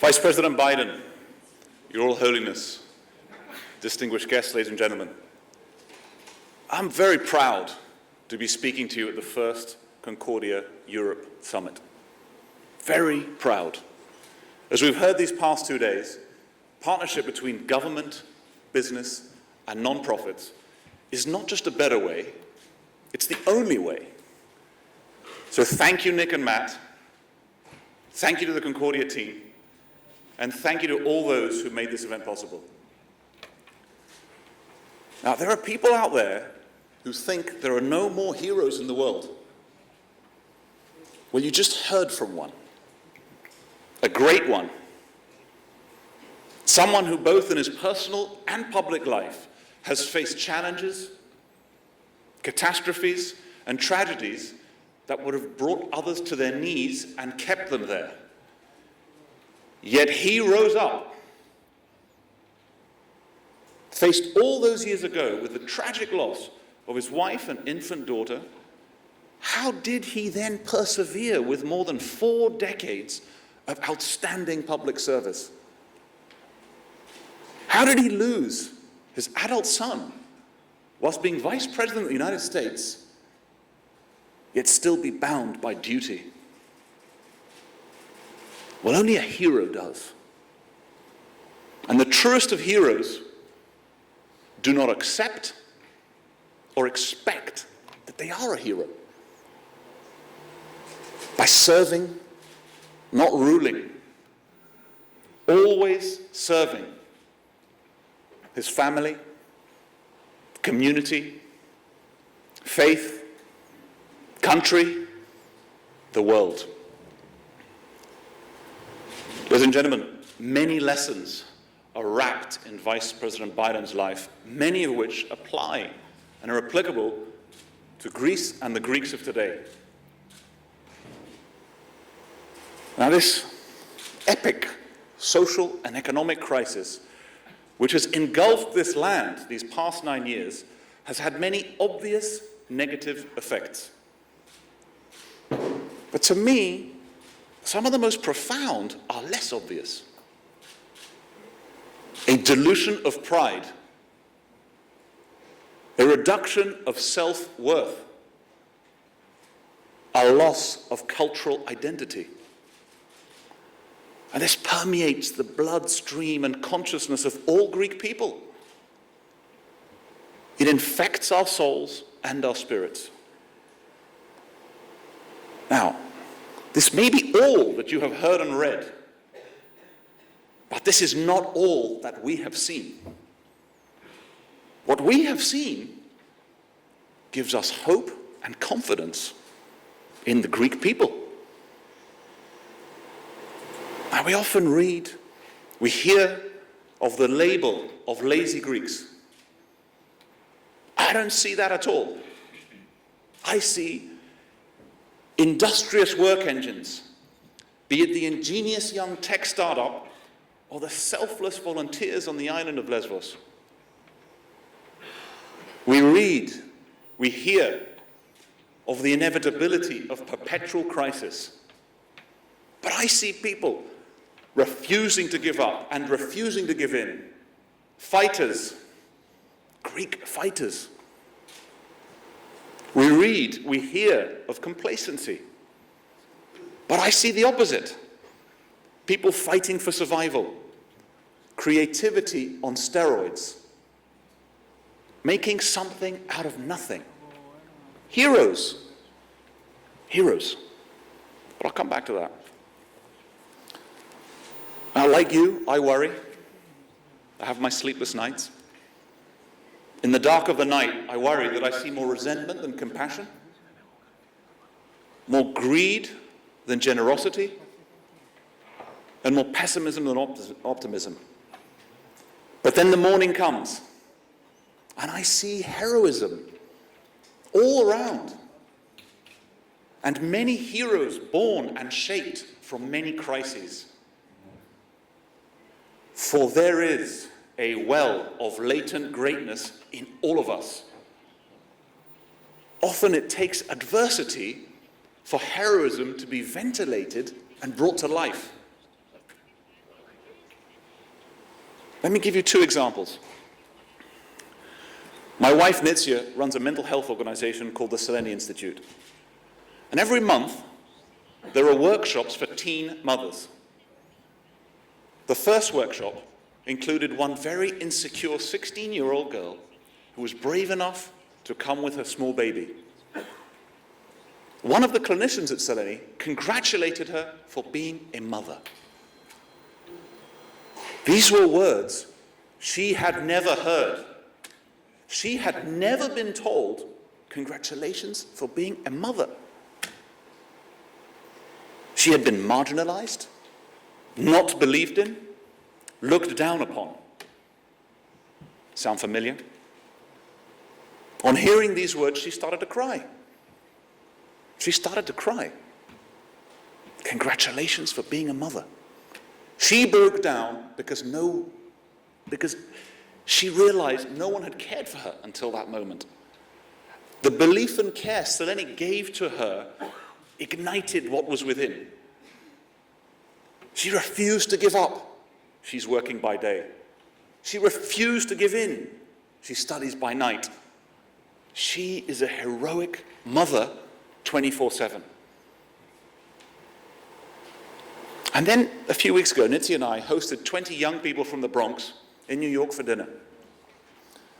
Vice President Biden, Your Royal Holiness, distinguished guests, ladies and gentlemen, I'm very proud to be speaking to you at the first Concordia Europe Summit. Very proud. As we've heard these past 2 days, partnership between government, business, and non-profits is not just a better way, it's the only way. So thank you, Nick and Matt. Thank you to the Concordia team. And thank you to all those who made this event possible. Now, there are people out there who think there are no more heroes in the world. Well, you just heard from one. A great one. Someone who both in his personal and public life has faced challenges, catastrophes, and tragedies that would have brought others to their knees and kept them there. Yet he rose up, faced all those years ago with the tragic loss of his wife and infant daughter. How did he then persevere with more than 4 decades of outstanding public service? How did he lose his adult son whilst being Vice President of the United States, yet still be bound by duty? Well, only a hero does. And the truest of heroes do not accept or expect that they are a hero. By serving, not ruling, always serving his family, community, faith, country, the world. Ladies and gentlemen, many lessons are wrapped in Vice President Biden's life, many of which apply and are applicable to Greece and the Greeks of today. Now, this epic social and economic crisis, which has engulfed this land these past 9 years, has had many obvious negative effects. But to me, some of the most profound are less obvious. A dilution of pride, a reduction of self-worth, a loss of cultural identity. And this permeates the bloodstream and consciousness of all Greek people. It infects our souls and our spirits. Now, this may be all that you have heard and read, but this is not all that we have seen. What we have seen gives us hope and confidence in the Greek people. Now, we often read, we hear of the label of lazy Greeks. I don't see that at all. I see industrious work engines, be it the ingenious young tech startup or the selfless volunteers on the island of Lesbos. We read, we hear of the inevitability of perpetual crisis. But I see people refusing to give up and refusing to give in. Fighters, Greek fighters. We read, we hear of complacency. But I see the opposite. People fighting for survival. Creativity on steroids. Making something out of nothing. Heroes. Heroes. But I'll come back to that. Now, like you, I worry. I have my sleepless nights. In the dark of the night, I worry that I see more resentment than compassion, more greed than generosity, and more pessimism than optimism. But then the morning comes, and I see heroism all around, and many heroes born and shaped from many crises. For there is a well of latent greatness in all of us. Often it takes adversity for heroism to be ventilated and brought to life. Let me give you two examples. My wife, Nitsia, runs a mental health organization called the Seleni Institute. And every month, there are workshops for teen mothers. The first workshop included one very insecure 16-year-old girl who was brave enough to come with her small baby. One of the clinicians at Seleni congratulated her for being a mother. These were words she had never heard. She had never been told, congratulations for being a mother. She had been marginalized, not believed in, looked down upon. Sound familiar? On hearing these words, she started to cry. She started to cry. Congratulations for being a mother. She broke down because she realized no one had cared for her until that moment. The belief and care Seleni gave to her ignited what was within. She refused to give up. She's working by day. She refused to give in. She studies by night. She is a heroic mother 24/7. And then a few weeks ago, Nitsi and I hosted 20 young people from the Bronx in New York for dinner.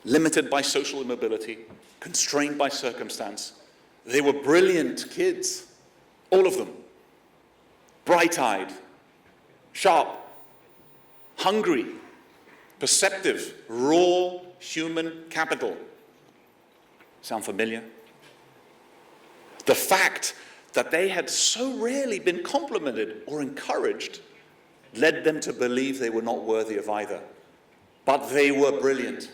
Limited by social immobility, constrained by circumstance. They were brilliant kids, all of them. Bright-eyed, sharp, hungry, perceptive, raw human capital. Sound familiar? The fact that they had so rarely been complimented or encouraged led them to believe they were not worthy of either. But they were brilliant.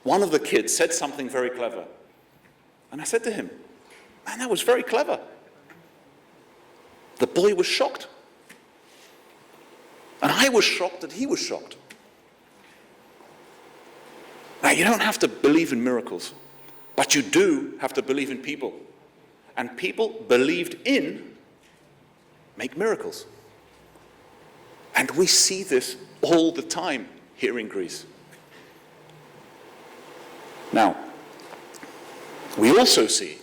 One of the kids said something very clever. And I said to him, man, that was very clever. The boy was shocked. And I was shocked that he was shocked. Now, you don't have to believe in miracles, but you do have to believe in people. And people believed in make miracles. And we see this all the time here in Greece. Now, we also see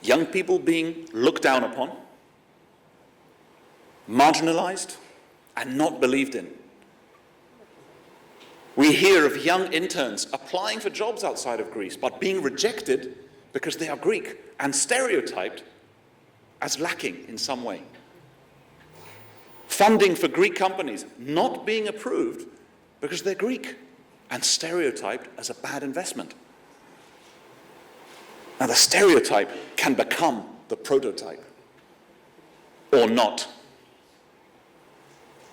young people being looked down upon, marginalized, and not believed in. We hear of young interns applying for jobs outside of Greece, but being rejected because they are Greek and stereotyped as lacking in some way. Funding for Greek companies not being approved because they're Greek and stereotyped as a bad investment. Now, the stereotype can become the prototype or not.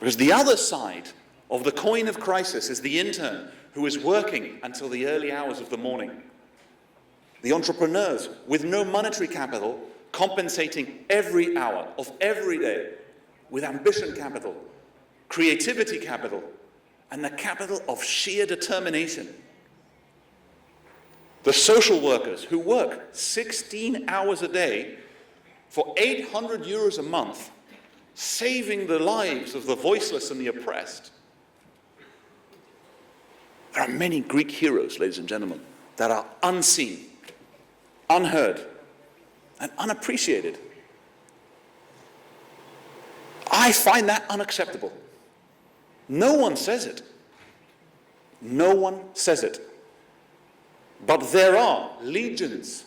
Because the other side of the coin of crisis is the intern who is working until the early hours of the morning. The entrepreneurs with no monetary capital compensating every hour of every day with ambition capital, creativity capital, and the capital of sheer determination. The social workers who work 16 hours a day for 800 euros a month, saving the lives of the voiceless and the oppressed. There are many Greek heroes, ladies and gentlemen, that are unseen, unheard, and unappreciated. I find that unacceptable. No one says it. No one says it. But there are legions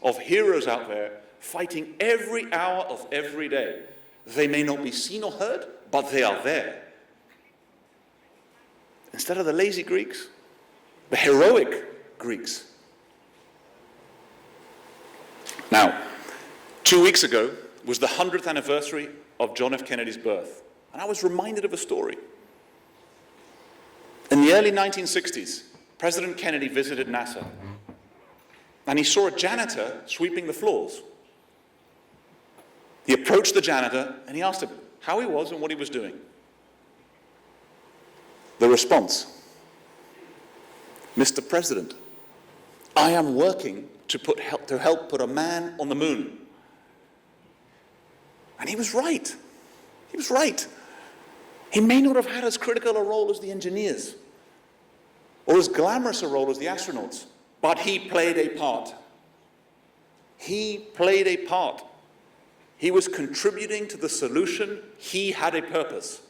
of heroes out there fighting every hour of every day. They may not be seen or heard, but they are there. Instead of the lazy Greeks, the heroic Greeks. Now, 2 weeks ago was the 100th anniversary of John F. Kennedy's birth, and I was reminded of a story. In the early 1960s, President Kennedy visited NASA, and he saw a janitor sweeping the floors. He approached the janitor, and he asked him how he was and what he was doing. The response, Mr. President, I am working to help put a man on the moon. And he was right. He was right. He may not have had as critical a role as the engineers, or as glamorous a role as the astronauts, but he played a part. He played a part. He was contributing to the solution. He had a purpose.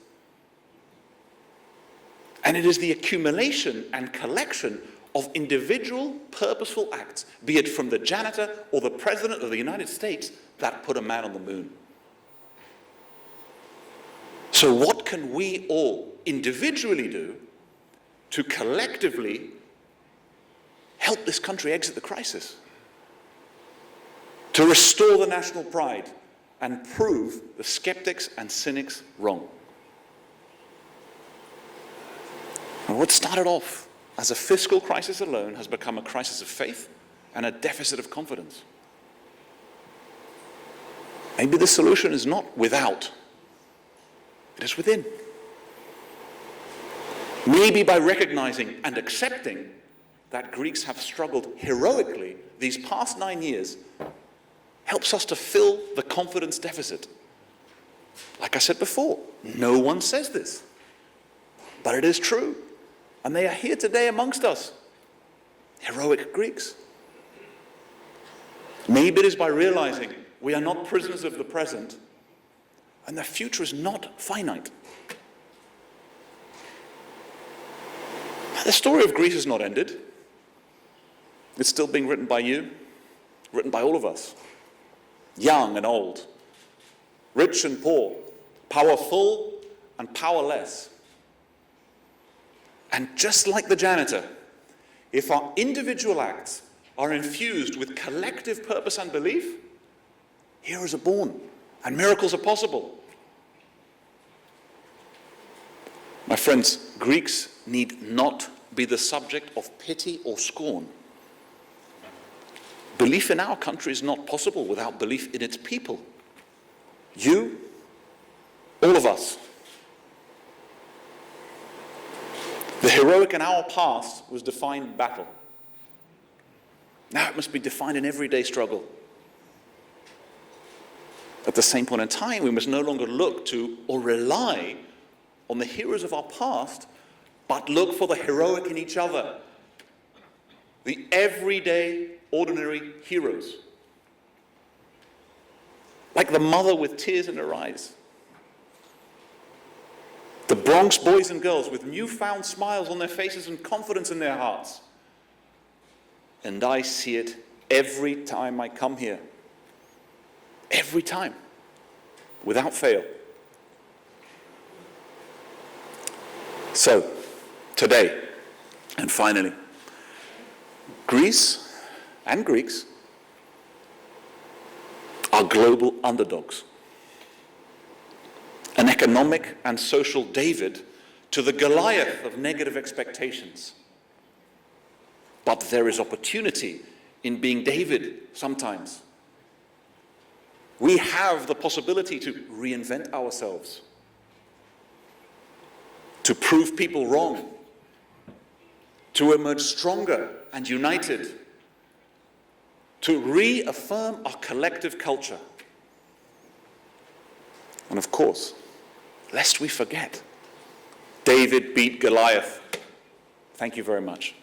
And it is the accumulation and collection of individual purposeful acts, be it from the janitor or the President of the United States, that put a man on the moon. So what can we all individually do to collectively help this country exit the crisis? To restore the national pride and prove the skeptics and cynics wrong. And what started off as a fiscal crisis alone has become a crisis of faith and a deficit of confidence. Maybe the solution is not without, it is within. Maybe by recognizing and accepting that Greeks have struggled heroically these past 9 years helps us to fill the confidence deficit. Like I said before, no one says this, but it is true. And they are here today amongst us, heroic Greeks. Maybe it is by realizing we are not prisoners of the present, and the future is not finite. The story of Greece is not ended. It's still being written by you, written by all of us, young and old, rich and poor, powerful and powerless. And just like the janitor, if our individual acts are infused with collective purpose and belief, heroes are born and miracles are possible. My friends, Greeks need not be the subject of pity or scorn. Belief in our country is not possible without belief in its people. You, all of us. The heroic in our past was defined in battle. Now it must be defined in everyday struggle. At the same point in time, we must no longer look to or rely on the heroes of our past, but look for the heroic in each other. The everyday, ordinary heroes. Like the mother with tears in her eyes. The Bronx boys and girls with newfound smiles on their faces and confidence in their hearts. And I see it every time I come here. Every time. Without fail. So, today, and finally, Greece and Greeks are global underdogs. An economic and social David to the Goliath of negative expectations. But there is opportunity in being David sometimes. We have the possibility to reinvent ourselves, to prove people wrong, to emerge stronger and united, to reaffirm our collective culture. And of course, lest we forget, David beat Goliath. Thank you very much.